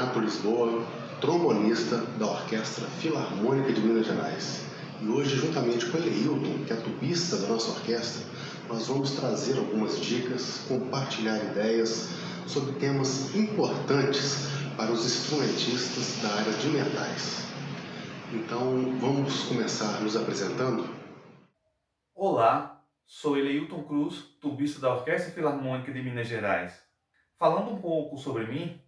Renato Lisboa, trombonista da Orquestra Filarmônica de Minas Gerais. E hoje, juntamente com Eleilton, que é tubista da nossa orquestra, nós vamos trazer algumas dicas, compartilhar ideias sobre temas importantes para os instrumentistas da área de metais. Então, vamos começar nos apresentando? Olá, sou Eleilton Cruz, tubista da Orquestra Filarmônica de Minas Gerais. Falando um pouco sobre mim,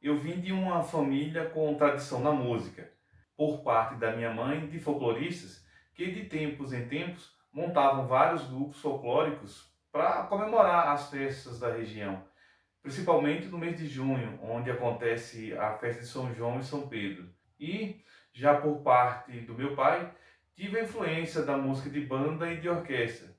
eu vim de uma família com tradição na música, por parte da minha mãe, de folcloristas que de tempos em tempos montavam vários grupos folclóricos para comemorar as festas da região, principalmente no mês de junho, onde acontece a festa de São João e São Pedro. E já por parte do meu pai, tive a influência da música de banda e de orquestra.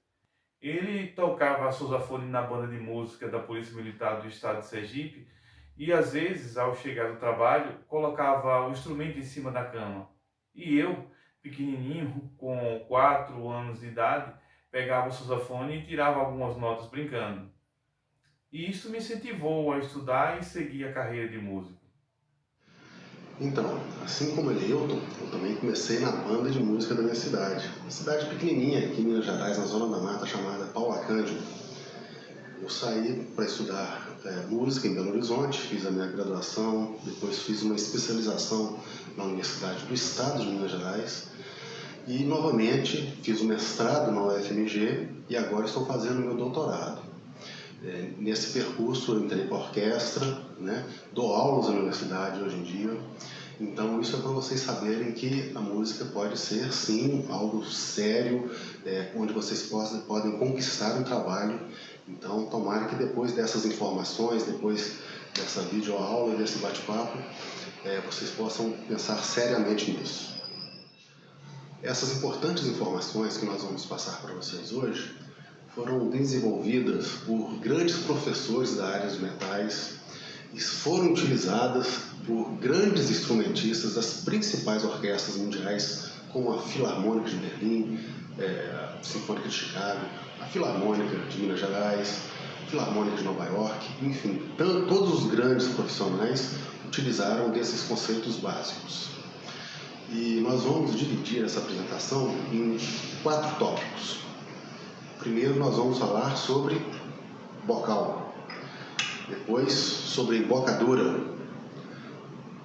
Ele tocava saxofone na banda de música da Polícia Militar do Estado de Sergipe e às vezes, ao chegar do trabalho, colocava o instrumento em cima da cama. E eu, pequenininho, com 4 anos de idade, pegava o saxofone e tirava algumas notas brincando. E isso me incentivou a estudar e seguir a carreira de músico. Então, assim como Eleilton, eu também comecei na banda de música da minha cidade. Uma cidade pequenininha aqui em Minas Gerais, na zona da mata, chamada Paula Cândido. Eu saí para estudar música em Belo Horizonte, fiz a minha graduação, depois fiz uma especialização na Universidade do Estado de Minas Gerais e novamente fiz o mestrado na UFMG e agora estou fazendo meu doutorado. Nesse percurso eu entrei para a orquestra, né? Dou aulas na universidade hoje em dia. Então isso é para vocês saberem que a música pode ser sim algo sério, onde vocês podem conquistar um trabalho. Então tomara que depois dessas informações, depois dessa videoaula e desse bate-papo, vocês possam pensar seriamente nisso. Essas importantes informações que nós vamos passar para vocês hoje foram desenvolvidas por grandes professores da área de metais e foram utilizadas por grandes instrumentistas das principais orquestras mundiais, como a Filarmônica de Berlim, a Sinfônica de Chicago, a Filarmônica de Minas Gerais, a Filarmônica de Nova York, enfim, todos os grandes profissionais utilizaram desses conceitos básicos. E nós vamos dividir essa apresentação em 4 tópicos. Primeiro nós vamos falar sobre bocal, depois sobre embocadura,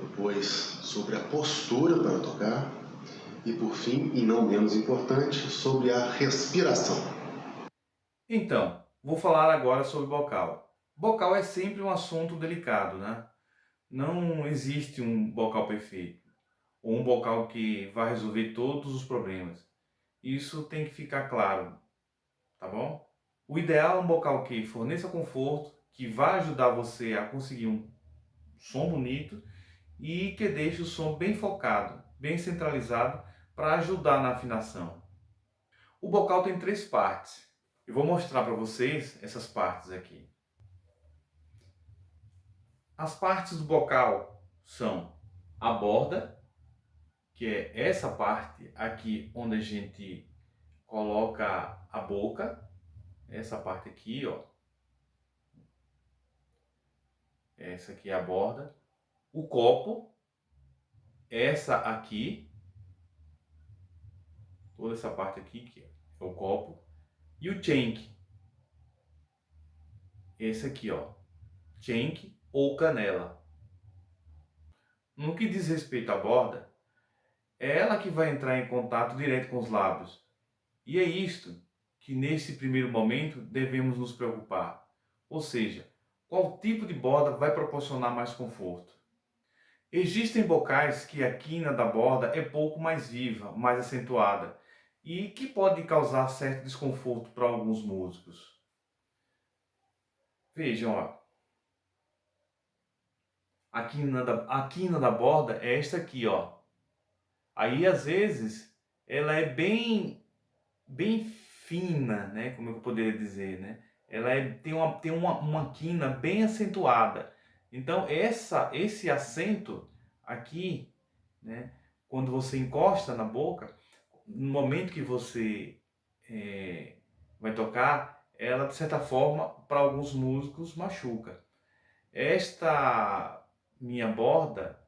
depois sobre a postura para tocar e por fim, e não menos importante, sobre a respiração. Então, vou falar agora sobre bocal. Bocal é sempre um assunto delicado, né? Não existe um bocal perfeito, ou um bocal que vai resolver todos os problemas. Isso tem que ficar claro, tá bom? O ideal é um bocal que forneça conforto, que vai ajudar você a conseguir um som bonito e que deixe o som bem focado, bem centralizado para ajudar na afinação. O bocal tem 3 partes. Eu vou mostrar para vocês essas partes aqui. As partes do bocal são a borda, que é essa parte aqui onde a gente coloca a boca, essa parte aqui, ó. Essa aqui é a borda. O copo, essa aqui, toda essa parte aqui que é o copo. E o chenk, esse aqui, ó. Chenk ou canela. No que diz respeito à borda, é ela que vai entrar em contato direto com os lábios. E é isto que nesse primeiro momento devemos nos preocupar. Ou seja, qual tipo de borda vai proporcionar mais conforto? Existem bocais que a quina da borda é pouco mais viva, mais acentuada, e que pode causar certo desconforto para alguns músicos. Vejam, ó, a quina da borda é esta aqui, ó. Aí às vezes ela é bem fina, né? Como eu poderia dizer, né? Ela tem uma quina bem acentuada. Então esse acento aqui, né? Quando você encosta na boca, no momento que você vai tocar, ela de certa forma para alguns músicos machuca. Esta minha borda,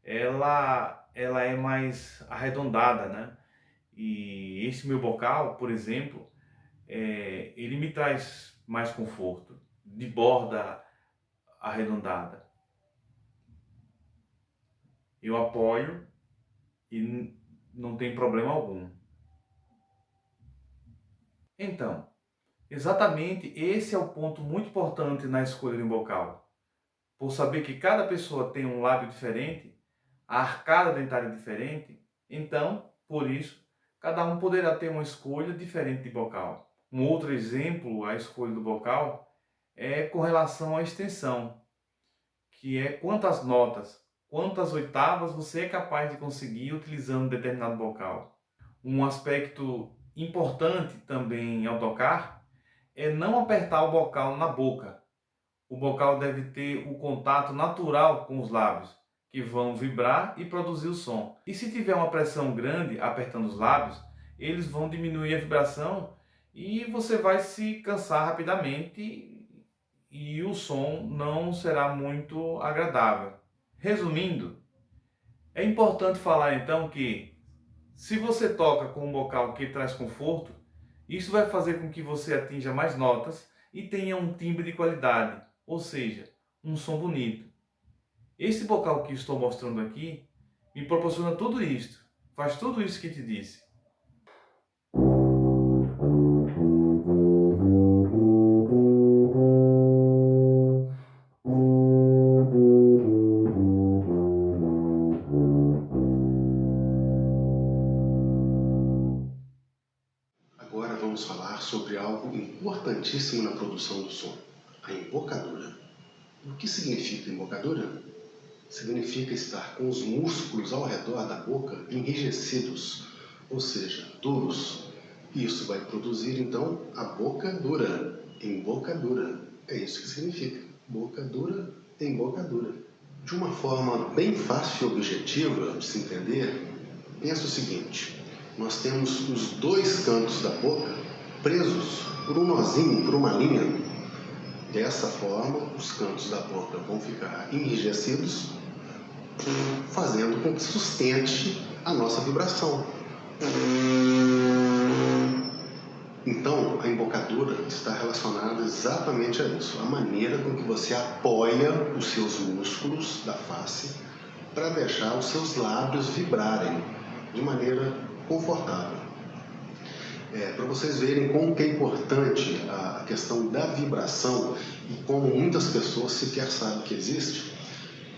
ela é mais arredondada, né? E esse meu bocal, por exemplo, ele me traz mais conforto, de borda arredondada. Eu apoio e não tem problema algum. Então, exatamente esse é o ponto muito importante na escolha de um bocal. Por saber que cada pessoa tem um lábio diferente, a arcada dentária diferente, então, por isso, cada um poderá ter uma escolha diferente de bocal. Um outro exemplo, a escolha do bocal, é com relação à extensão, que é quantas notas, quantas oitavas você é capaz de conseguir utilizando um determinado bocal. Um aspecto importante também ao tocar é não apertar o bocal na boca. O bocal deve ter o contato natural com os lábios, que vão vibrar e produzir o som. E se tiver uma pressão grande apertando os lábios, eles vão diminuir a vibração e você vai se cansar rapidamente e o som não será muito agradável. Resumindo, é importante falar então que se você toca com um bocal que traz conforto, isso vai fazer com que você atinja mais notas e tenha um timbre de qualidade, ou seja, um som bonito. Esse bocal que estou mostrando aqui me proporciona tudo isto, faz tudo isso que te disse. Agora vamos falar sobre algo importantíssimo na produção do som, a embocadura. O que significa embocadura? Significa estar com os músculos ao redor da boca enrijecidos, ou seja, duros. Isso vai produzir então a boca dura, embocadura. É isso que significa, boca dura, embocadura. De uma forma bem fácil e objetiva de se entender, pensa o seguinte: nós temos os dois cantos da boca presos por um nozinho, por uma linha. Dessa forma, os cantos da boca vão ficar enrijecidos, fazendo com que sustente a nossa vibração. Então, a embocadura está relacionada exatamente a isso, a maneira com que você apoia os seus músculos da face para deixar os seus lábios vibrarem de maneira confortável. Para vocês verem como que é importante a questão da vibração e como muitas pessoas sequer sabem que existe,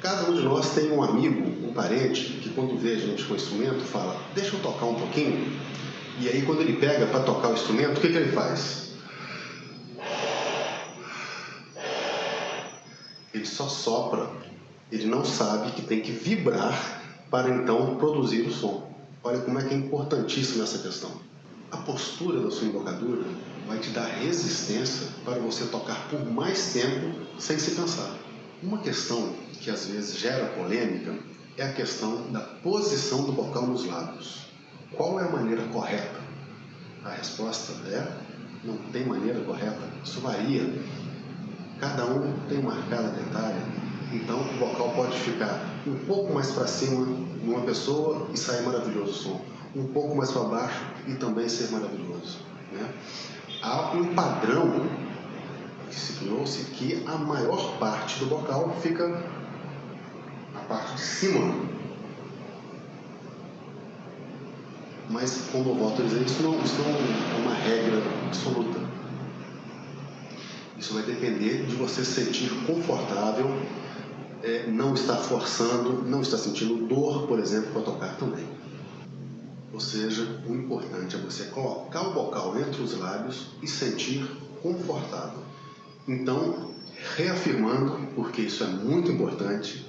cada um de nós tem um amigo, um parente, que quando vê a gente com o instrumento fala: deixa eu tocar um pouquinho. E aí quando ele pega para tocar o instrumento, o que ele faz? Ele só sopra. Ele não sabe que tem que vibrar para então produzir o som. Olha como é que é importantíssima essa questão. A postura da sua embocadura vai te dar resistência para você tocar por mais tempo sem se cansar. Uma questão que às vezes gera polêmica é a questão da posição do bocal nos lábios. Qual é a maneira correta? A resposta é: não tem maneira correta, isso varia. Cada um tem uma arcada dentária, então o bocal pode ficar um pouco mais para cima de uma pessoa e sair maravilhoso o som, um pouco mais para baixo e também ser maravilhoso, né? Há um padrão que se criou-se que a maior parte do bocal fica na parte de cima. Mas, como eu volto a dizer, isso não é uma regra absoluta. Isso vai depender de você se sentir confortável, não estar forçando, não estar sentindo dor, por exemplo, para tocar também. Ou seja, o importante é você colocar o bocal entre os lábios e sentir confortável. Então, reafirmando, porque isso é muito importante,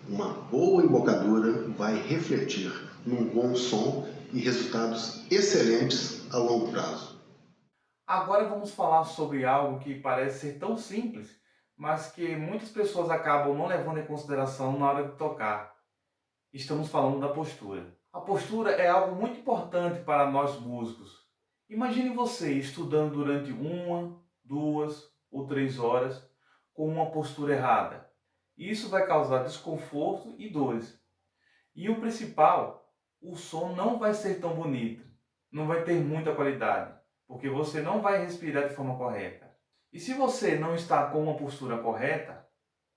uma boa embocadura vai refletir num bom som e resultados excelentes a longo prazo. Agora vamos falar sobre algo que parece ser tão simples, mas que muitas pessoas acabam não levando em consideração na hora de tocar. Estamos falando da postura. A postura é algo muito importante para nós músicos. Imagine você estudando durante 1, 2 ou 3 horas com uma postura errada. Isso vai causar desconforto e dores. E o principal, o som não vai ser tão bonito, não vai ter muita qualidade, porque você não vai respirar de forma correta. E se você não está com uma postura correta,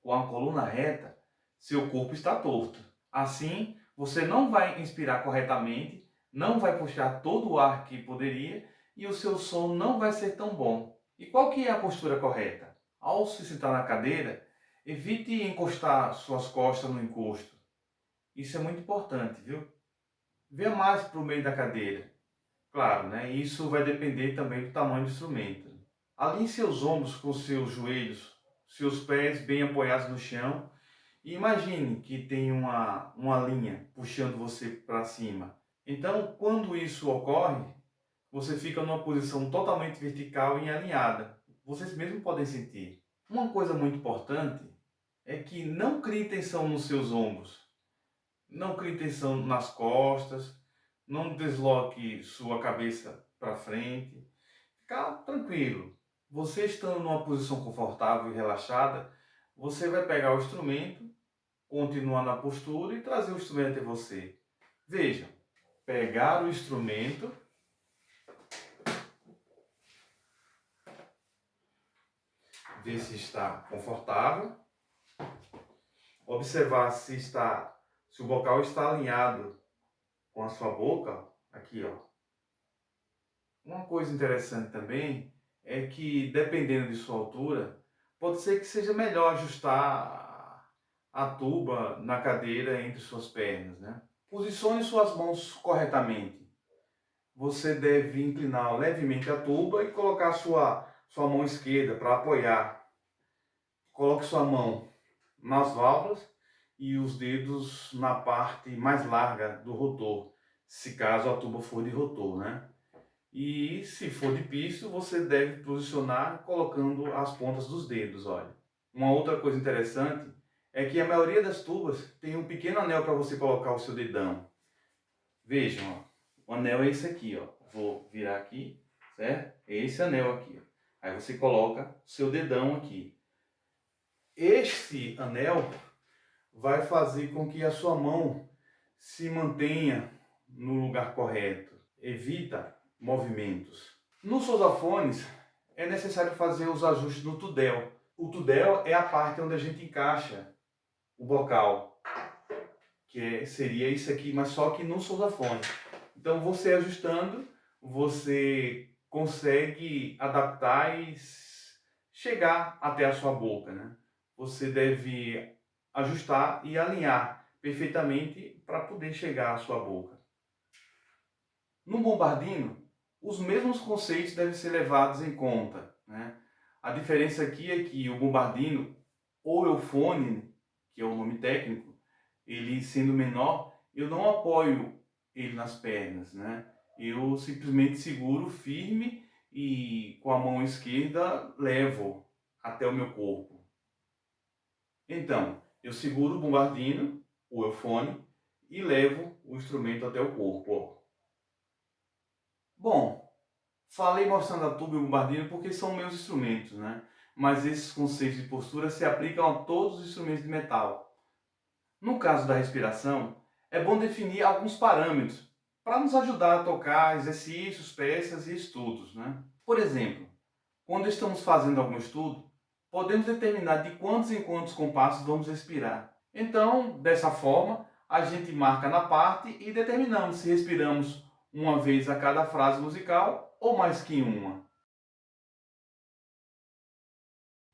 com a coluna reta, seu corpo está torto. Assim, você não vai inspirar corretamente, não vai puxar todo o ar que poderia e o seu som não vai ser tão bom. E qual que é a postura correta? Ao se sentar na cadeira, evite encostar suas costas no encosto. Isso é muito importante, viu? Vê mais para o meio da cadeira. Claro, né? Isso vai depender também do tamanho do instrumento. Alinhe seus ombros com seus joelhos, seus pés bem apoiados no chão e imagine que tem uma linha puxando você para cima. Então, quando isso ocorre, você fica numa posição totalmente vertical e alinhada. Vocês mesmos podem sentir. Uma coisa muito importante é que não crie tensão nos seus ombros. Não crie tensão nas costas, não desloque sua cabeça para frente. Ficar tranquilo. Você estando numa posição confortável e relaxada, você vai pegar o instrumento, continuar na postura e trazer o instrumento até você. Veja, pegar o instrumento, ver se está confortável, observar se o bocal está alinhado com a sua boca, aqui ó. Uma coisa interessante também é que, dependendo de sua altura, pode ser que seja melhor ajustar a tuba na cadeira entre suas pernas, né? Posicione suas mãos corretamente. Você deve inclinar levemente a tuba e colocar sua mão esquerda para apoiar. Coloque sua mão nas válvulas e os dedos na parte mais larga do rotor, se caso a tuba for de rotor, né? E se for de piso, você deve posicionar colocando as pontas dos dedos, olha. Uma outra coisa interessante é que a maioria das tubas tem um pequeno anel para você colocar o seu dedão. Vejam, ó, o anel é esse aqui, ó. Vou virar aqui, certo? É esse anel aqui, ó. Aí você coloca o seu dedão aqui. Este anel vai fazer com que a sua mão se mantenha no lugar correto. Evita movimentos. Nos sosafones é necessário fazer os ajustes no tudel. O tudel é a parte onde a gente encaixa o bocal, seria isso aqui, mas só que no sosafone. Então você ajustando, você consegue adaptar e chegar até a sua boca, né? Você deve ajustar e alinhar perfeitamente para poder chegar à sua boca. No bombardino, os mesmos conceitos devem ser levados em conta, né? A diferença aqui é que o bombardino, ou eufone, que é o nome técnico, ele sendo menor, eu não apoio ele nas pernas, né? Eu simplesmente seguro firme e com a mão esquerda levo até o meu corpo. Então, eu seguro o bombardino, o eufone, e levo o instrumento até o corpo, ó. Bom, falei mostrando a tuba e o bombardino porque são meus instrumentos, né? Mas esses conceitos de postura se aplicam a todos os instrumentos de metal. No caso da respiração, é bom definir alguns parâmetros para nos ajudar a tocar exercícios, peças e estudos, né? Por exemplo, quando estamos fazendo algum estudo, podemos determinar de quantos em quantos compassos vamos respirar. Então, dessa forma, a gente marca na parte e determinamos se respiramos uma vez a cada frase musical ou mais que uma.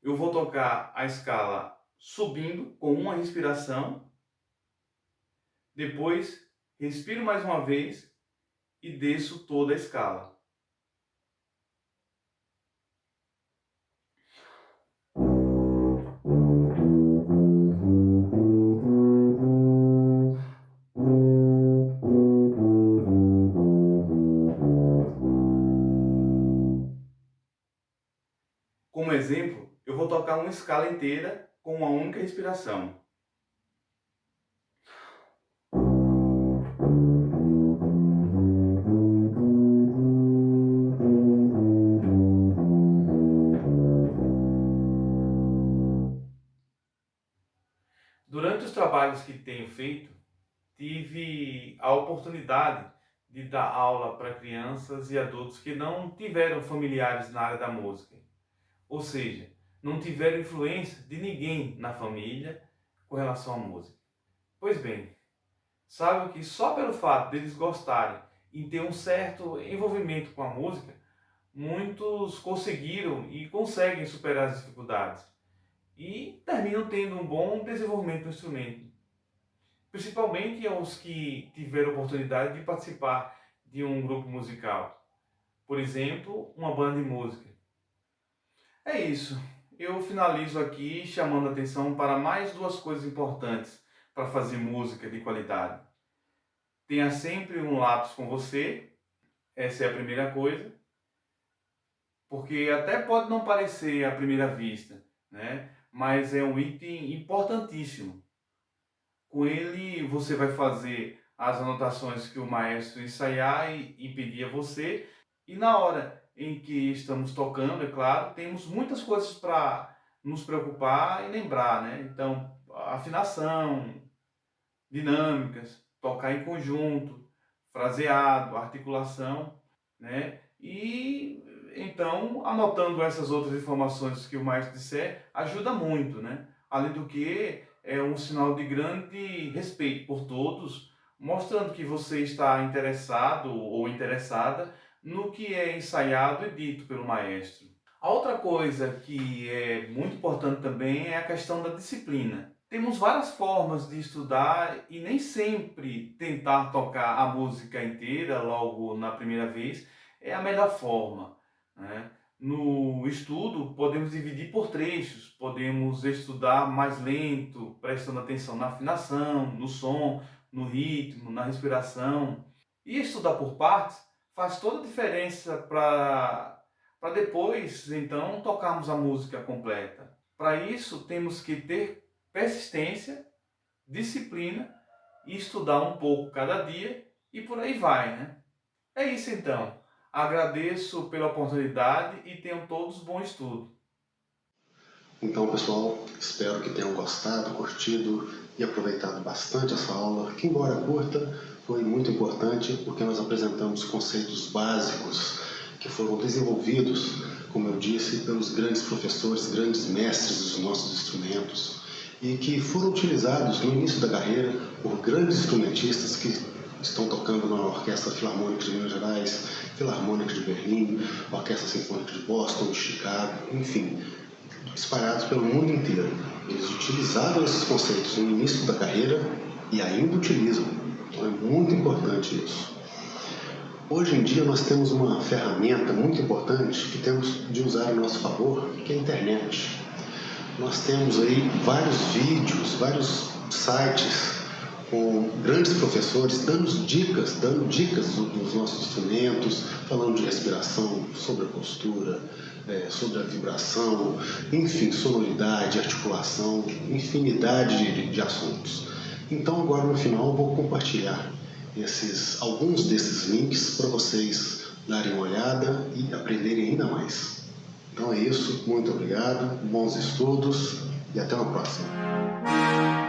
Eu vou tocar a escala subindo com uma respiração, depois respiro mais uma vez e desço toda a escala. Como exemplo, eu vou tocar uma escala inteira com uma única respiração. Durante os trabalhos que tenho feito, tive a oportunidade de dar aula para crianças e adultos que não tiveram familiares na área da música. Ou seja, não tiveram influência de ninguém na família com relação à música. Pois bem, sabe que só pelo fato deles gostarem e ter um certo envolvimento com a música, muitos conseguiram e conseguem superar as dificuldades e terminam tendo um bom desenvolvimento do instrumento. Principalmente aos que tiveram a oportunidade de participar de um grupo musical. Por exemplo, uma banda de música. É isso. Eu finalizo aqui chamando a atenção para mais duas coisas importantes para fazer música de qualidade. Tenha sempre um lápis com você, essa é a primeira coisa, porque até pode não parecer à primeira vista, né? Mas é um item importantíssimo. Com ele você vai fazer as anotações que o maestro ensaiar e pedir a você, e na hora em que estamos tocando, é claro, temos muitas coisas para nos preocupar e lembrar, né? Então, afinação, dinâmicas, tocar em conjunto, fraseado, articulação, né? E então, anotando essas outras informações que o maestro disser, ajuda muito, né? Além do que, é um sinal de grande respeito por todos, mostrando que você está interessado ou interessada no que é ensaiado e dito pelo maestro. A outra coisa que é muito importante também é a questão da disciplina. Temos várias formas de estudar e nem sempre tentar tocar a música inteira logo na primeira vez é a melhor forma, né? No estudo, podemos dividir por trechos, podemos estudar mais lento, prestando atenção na afinação, no som, no ritmo, na respiração. E estudar por partes faz toda a diferença para depois, então, tocarmos a música completa. Para isso, temos que ter persistência, disciplina e estudar um pouco cada dia e por aí vai, né? É isso então. Agradeço pela oportunidade e tenham todos bom estudo. Então, pessoal, espero que tenham gostado, curtido e aproveitado bastante essa aula, que, embora curta, foi muito importante porque nós apresentamos conceitos básicos que foram desenvolvidos, como eu disse, pelos grandes professores, grandes mestres dos nossos instrumentos e que foram utilizados no início da carreira por grandes instrumentistas que estão tocando na Orquestra Filarmônica de Minas Gerais, Filarmônica de Berlim, Orquestra Sinfônica de Boston, de Chicago, enfim, espalhados pelo mundo inteiro. Eles utilizaram esses conceitos no início da carreira e ainda utilizam. Então é muito importante isso. Hoje em dia nós temos uma ferramenta muito importante que temos de usar a nosso favor, que é a internet. Nós temos aí vários vídeos, vários sites com grandes professores dando dicas dos nossos instrumentos, falando de respiração, sobre a postura, sobre a vibração, enfim, sonoridade, articulação, infinidade de assuntos. Então agora no final eu vou compartilhar alguns desses links para vocês darem uma olhada e aprenderem ainda mais. Então é isso, muito obrigado, bons estudos e até uma próxima.